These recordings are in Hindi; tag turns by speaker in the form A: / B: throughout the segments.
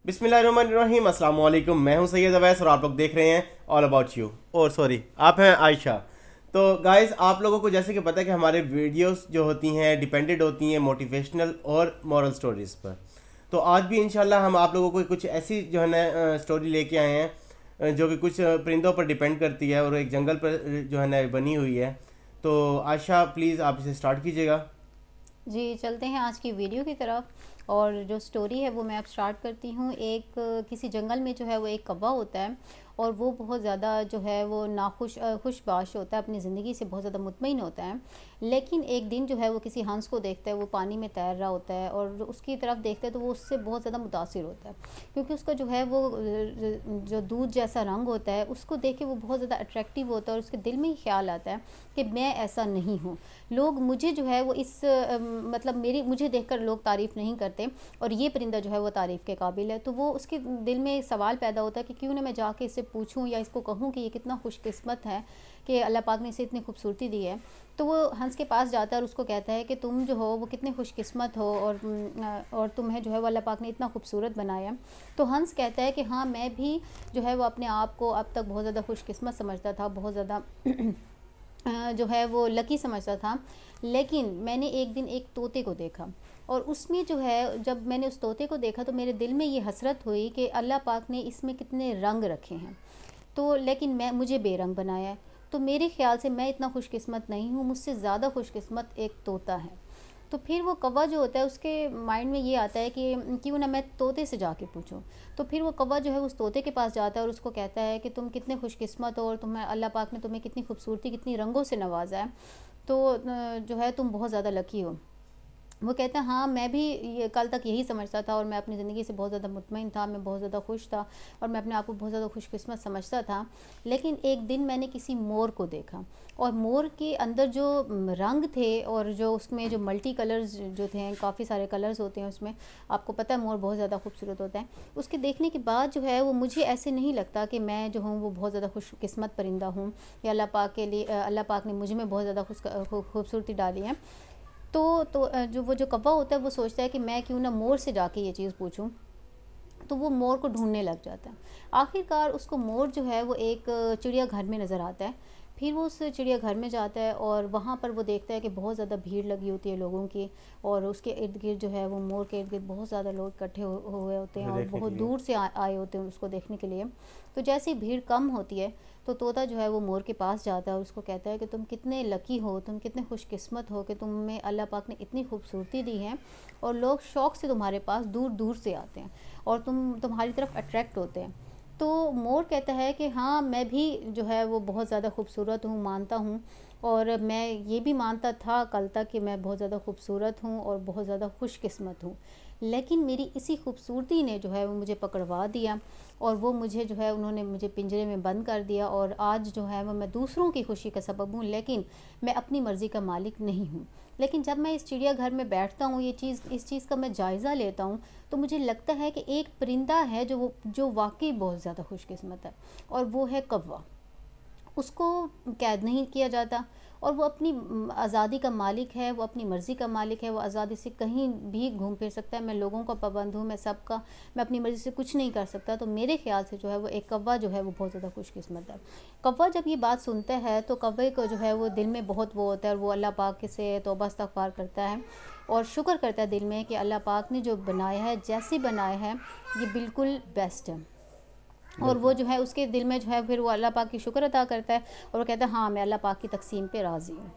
A: बिस्मिल्लाहिर्रहमानिर्रहीम, अस्सलाम वालेकुम। मैं हूं सैयद अवैस और आप लोग देख रहे हैं ऑल अबाउट यू। और सॉरी, आप हैं आयशा। तो गाइस, आप लोगों को जैसे कि पता है कि हमारे वीडियोस जो होती हैं डिपेंडेड होती हैं मोटिवेशनल और मॉरल स्टोरीज़ पर। तो आज भी इंशाल्लाह हम आप लोगों को कुछ ऐसी जो है ना स्टोरी लेके आए हैं जो कि कुछ परिंदों पर डिपेंड करती है और एक जंगल पर जो है ना बनी हुई है। तो आयशा, प्लीज़ आप इसे स्टार्ट कीजिएगा।
B: जी, चलते हैं आज की वीडियो की तरफ। और जो स्टोरी है वो मैं अब स्टार्ट करती हूँ। एक किसी जंगल में जो है वो एक कौवा होता है और वो बहुत ज़्यादा जो है वो खुशबाश होता है, अपनी ज़िंदगी से बहुत ज़्यादा मुतमईन होता है। लेकिन एक दिन जो है वो किसी हंस को देखता है, वो पानी में तैर रहा होता है और उसकी तरफ देखता है तो वो उससे बहुत ज़्यादा मुतासिर होता है, क्योंकि उसका जो है वो जो दूध जैसा रंग होता है उसको देख के वो बहुत ज़्यादा अट्रैक्टिव होता है और उसके दिल में ही ख्याल आता है कि मैं ऐसा नहीं हूँ। लोग मुझे जो है वो मतलब मेरी मुझे देखकर लोग तारीफ़ नहीं करते और ये परिंदा जो है वो तारीफ़ के काबिल है। तो वो उसके दिल में एक सवाल पैदा होता है कि क्यों ना मैं जाके इससे पूछूं या इसको कहूं कि ये कितना खुशकिस्मत है कि अल्लाह पाक ने इसे इतनी खूबसूरती दी है। तो वो हंस के पास जाता है और उसको कहता है कि तुम जो हो वो कितने खुशकिस्मत हो और तुम्हें जो है वो अल्लाह पाक ने इतना खूबसूरत बनाया। तो हंस कहता है कि हाँ, मैं भी जो है वो अपने आप को अब तक बहुत ज़्यादा खुशकिस्मत समझता था, बहुत ज़्यादा जो है वो लकी समझता था। लेकिन मैंने एक दिन एक तोते को देखा और उसमें जो है जब मैंने उस तोते को देखा तो मेरे दिल में ये हसरत हुई कि अल्लाह पाक ने इसमें कितने रंग रखे हैं। तो लेकिन मैं मुझे बेरंग बनाया है। तो मेरे ख़्याल से मैं इतना खुशकिस्मत नहीं हूँ, मुझसे ज़्यादा खुशकिस्मत एक तोता है। तो फिर वो कौवा जो होता है उसके माइंड में ये आता है कि क्यों ना मैं तोते से जाके पूछूं। तो फिर वो कौवा जो है उस तोते के पास जाता है और उसको कहता है कि तुम कितने खुशकिस्मत हो और तुम्हें अल्लाह पाक ने तुम्हें कितनी खूबसूरती, कितनी रंगों से नवाजा है। तो जो है तुम बहुत ज़्यादा लकी हो। वो कहता है हाँ, मैं भी ये कल तक यही समझता था और मैं अपनी ज़िंदगी से बहुत ज़्यादा मुतमईन था, मैं बहुत ज़्यादा खुश था और मैं अपने आप को बहुत ज़्यादा खुशकिस्मत समझता था। लेकिन एक दिन मैंने किसी मोर को देखा और मोर के अंदर जो रंग थे और जो उसमें जो मल्टी कलर्स जो थे, काफ़ी सारे कलर्स होते हैं उसमें, आपको पता है मोर बहुत ज़्यादा खूबसूरत होता है। उसके देखने के बाद जो है वो मुझे ऐसे नहीं लगता कि मैं जो हूँ वो बहुत ज़्यादा खुशकिस्मत परिंदा हूँ या अल्लाह पाक के लिए अल्लाह पाक ने मुझ में बहुत ज़्यादा खूबसूरती डाली है। जो वो जो कौवा होता है वो सोचता है कि मैं क्यों ना मोर से जाके ये चीज़ पूछूं। तो वो मोर को ढूंढने लग जाता है। आखिरकार उसको मोर जो है वो एक चिड़ियाघर में नज़र आता है। फिर वो उस चिड़ियाघर में जाता है और वहाँ पर वो देखता है कि बहुत ज़्यादा भीड़ लगी होती है लोगों की और उसके इर्द गिर्द जो है वो मोर के इर्द गिर्द बहुत ज़्यादा लोग इकट्ठे हुए होते हैं
A: उसे
B: और
A: देखने के
B: बहुत
A: लिए।
B: दूर से आए होते हैं उसको देखने के लिए। तो जैसे ही भीड़ कम होती है तो तोता जो है वो मोर के पास जाता है और उसको कहता है कि तुम कितने लकी हो, तुम कितने खुशकिस्मत हो कि तुम्हें अल्लाह पाक ने इतनी खूबसूरती दी है और लोग शौक़ से तुम्हारे पास दूर दूर से आते हैं और तुम्हारी तरफ अट्रैक्ट होते हैं। तो मोर कहता है कि हाँ, मैं भी जो है वो बहुत ज़्यादा खूबसूरत हूँ, मानता हूँ। और मैं ये भी मानता था कल तक कि मैं बहुत ज़्यादा खूबसूरत हूँ और बहुत ज़्यादा खुशकिस्मत हूँ। लेकिन मेरी इसी खूबसूरती ने जो है वो मुझे पकड़वा दिया और वो मुझे जो है उन्होंने मुझे पिंजरे में बंद कर दिया और आज जो है वो मैं दूसरों की खुशी का सबब हूँ, लेकिन मैं अपनी मर्ज़ी का मालिक नहीं हूँ। लेकिन जब मैं इस चिड़ियाघर में बैठता हूँ, इस चीज़ का मैं जायज़ा लेता हूँ, तो मुझे लगता है कि एक परिंदा है जो वाकई बहुत ज़्यादा खुशकिस्मत है और वो है कौवा। उसको कैद नहीं किया जाता और वो अपनी आज़ादी का मालिक है, वो अपनी मर्ज़ी का मालिक है, वो आज़ादी से कहीं भी घूम फिर सकता है। मैं लोगों का पाबंद हूँ, मैं अपनी मर्ज़ी से कुछ नहीं कर सकता। तो मेरे ख़्याल से जो है वो एक कौवा जो है वो बहुत ज़्यादा खुशकिस्मत है। कौवा जब ये बात सुनता है तो कौवे को जो है वो दिल में बहुत वो होता है और वो अल्लाह पाक से तौबा इस्तग़फ़ार करता है और शुक्र करता है दिल में कि अल्लाह पाक ने जो बनाया है, जैसे बनाया है, ये बिल्कुल बेस्ट है। और वो
A: बिल्कुल
B: जो है उसके दिल में जो है फिर वो अल्लाह पाक की शुक्र अदा करता है और वो कहता है हाँ, मैं अल्लाह पाक की तकसीम पे राज़ी हूँ।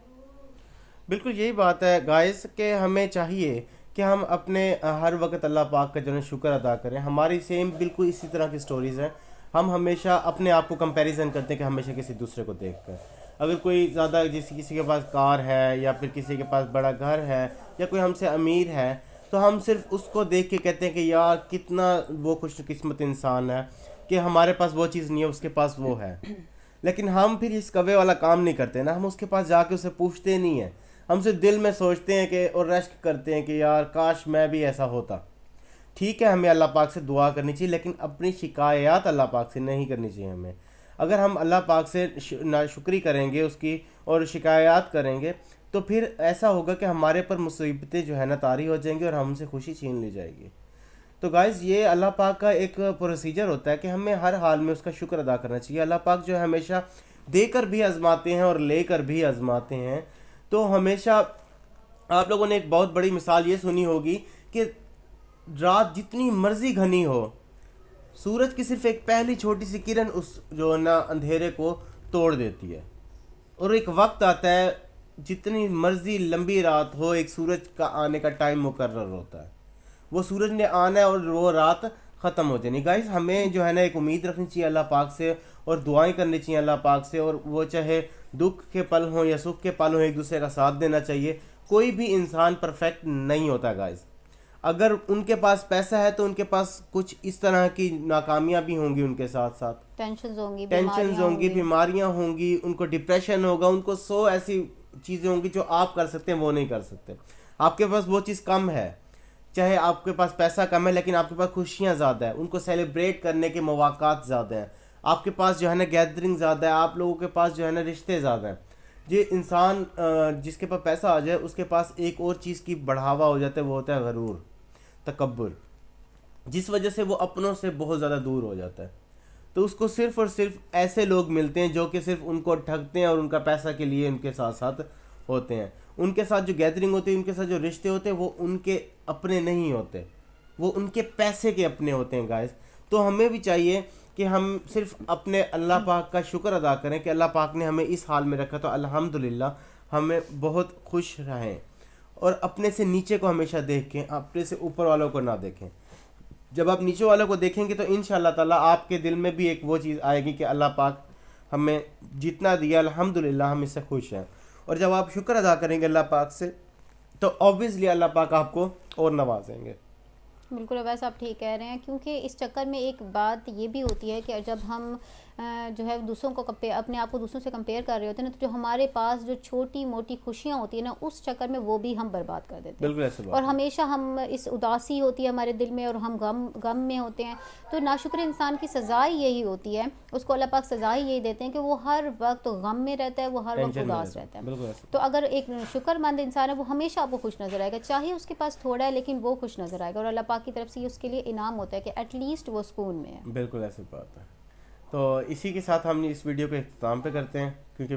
A: बिल्कुल यही बात है गाइस कि हमें चाहिए कि हम अपने हर वक्त अल्लाह पाक का जो है शुक्र अदा करें। हमारी सेम बिल्कुल इसी तरह की स्टोरीज़ हैं। हम हमेशा अपने आप को कंपैरिजन करते हैं कि हमेशा किसी दूसरे को देखकर। अगर कोई ज़्यादा किसी के पास कार है या फिर किसी के पास बड़ा घर है या कोई हमसे अमीर है, तो हम सिर्फ उसको देख के कहते हैं कि यार कितना वो खुशकिस्मत इंसान है कि हमारे पास वो चीज़ नहीं है, उसके पास वो है। लेकिन हम फिर इस कवे वाला काम नहीं करते ना, हम उसके पास जाके उसे पूछते नहीं हैं। हम सिर्फ दिल में सोचते हैं कि और रश्क करते हैं कि यार काश मैं भी ऐसा होता। ठीक है, हमें अल्लाह पाक से दुआ करनी चाहिए, लेकिन अपनी शिकायत अल्लाह पाक से नहीं करनी चाहिए हमें। अगर हम अल्लाह पाक से नाशुक्री करेंगे उसकी और शिकायत करेंगे, तो फिर ऐसा होगा कि हमारे पर मुसीबतें जो है ना तारी हो जाएंगी और हमसे खुशी छीन ली जाएगी। तो गाइज ये अल्लाह पाक का एक प्रोसीजर होता है कि हमें हर हाल में उसका शुक्र अदा करना चाहिए। अल्लाह पाक जो है हमेशा देकर भी आजमाते हैं और लेकर भी आजमाते हैं। तो हमेशा आप लोगों ने एक बहुत बड़ी मिसाल ये सुनी होगी कि रात जितनी मर्जी घनी हो, सूरज की सिर्फ एक पहली छोटी सी किरण उस जो है ना अंधेरे को तोड़ देती है। और एक वक्त आता है जितनी मर्जी लंबी रात हो, एक सूरज का आने का टाइम मुकर्रर होता है। वो सूरज ने आना है और वो रात ख़त्म हो जानी। गाइस हमें जो है ना एक उम्मीद रखनी चाहिए अल्लाह पाक से और दुआएं करनी चाहिए अल्लाह पाक से। और वो चाहे दुख के पल हों या सुख के पल हों, एक दूसरे का साथ देना चाहिए। कोई भी इंसान परफेक्ट नहीं होता गाइस। अगर उनके पास पैसा है तो उनके पास कुछ इस तरह की नाकामियां भी होंगी, उनके साथ साथ
B: टेंशन होंगी,
A: बीमारियां होंगी, उनको डिप्रेशन होगा, उनको 100 ऐसी चीज़ें होंगी जो आप कर सकते हैं वो नहीं कर सकते। आपके पास वो चीज़ कम है, चाहे आपके पास पैसा कम है लेकिन आपके पास खुशियाँ ज़्यादा है, उनको सेलिब्रेट करने के मौक़ात ज़्यादा हैं। आपके पास जो है ना गैदरिंग ज़्यादा है, आप लोगों के पास जो है ना रिश्ते ज़्यादा हैं। ये इंसान जिसके पास पैसा आ जाए उसके पास एक और चीज़ की बढ़ावा हो जाता है, वो होता है गरूर, तकब्बुर, जिस वजह से वो अपनों से बहुत ज़्यादा दूर हो जाता है। तो उसको सिर्फ और सिर्फ ऐसे लोग मिलते हैं जो कि सिर्फ उनको ठगते हैं और उनका पैसा के लिए उनके साथ साथ होते हैं। उनके साथ जो गैदरिंग होती है, उनके साथ जो रिश्ते होते हैं, वो उनके अपने नहीं होते, वो उनके पैसे के अपने होते हैं गाइस। तो हमें भी चाहिए कि हम सिर्फ अपने अल्लाह पाक का शुक्र अदा करें कि अल्लाह पाक ने हमें इस हाल में रखा, तो अल्हम्दुलिल्लाह हमें बहुत खुश रहें। और अपने से नीचे को हमेशा देखें, अपने से ऊपर वालों को ना देखें। जब आप नीचे वालों को देखेंगे तो इंशाअल्लाह ताला आपके दिल में भी एक वो चीज़ आएगी कि अल्लाह पाक हमें जितना दिया अल्हम्दुलिल्लाह हम इससे खुश हैं। और जब आप शुक्र अदा करेंगे अल्लाह पाक से तो ऑब्वियसली अल्लाह पाक आपको और नवाजेंगे।
B: बिल्कुल वैसे आप ठीक कह रहे हैं, क्योंकि इस चक्कर में एक बात ये भी होती है कि जब हम जो है दूसरों को अपने आप को दूसरों से कंपेयर कर रहे होते हैं ना, तो जो हमारे पास जो छोटी मोटी खुशियाँ होती है ना, उस चक्कर में वो भी हम बर्बाद कर देते हैं।
A: बिल्कुल ऐसे बात
B: और
A: है।
B: हमेशा हम इस उदासी होती है हमारे दिल में और हम गम में होते हैं। तो नाशुक्र इंसान की सज़ा ही यही होती है, उसको अल्लाह पाक सज़ा ही यही देते हैं कि वो हर वक्त गम में रहता है, वो हर वक्त
A: टेंशन में
B: उदास
A: रहता है,
B: रहता है।
A: बिल्कुल ऐसे।
B: तो अगर एक शुक्रमंद इंसान है वो हमेशा आपको खुश नज़र आएगा, चाहे उसके पास थोड़ा है लेकिन वो खुश नज़र आएगा। और अल्लाह पाक की तरफ से ये उसके लिए इनाम होता है कि एटलीस्ट वो सुकून में है।
A: बिल्कुल ऐसी बात है। तो इसी के साथ हम इस वीडियो को इख्तिताम पे करते हैं, क्योंकि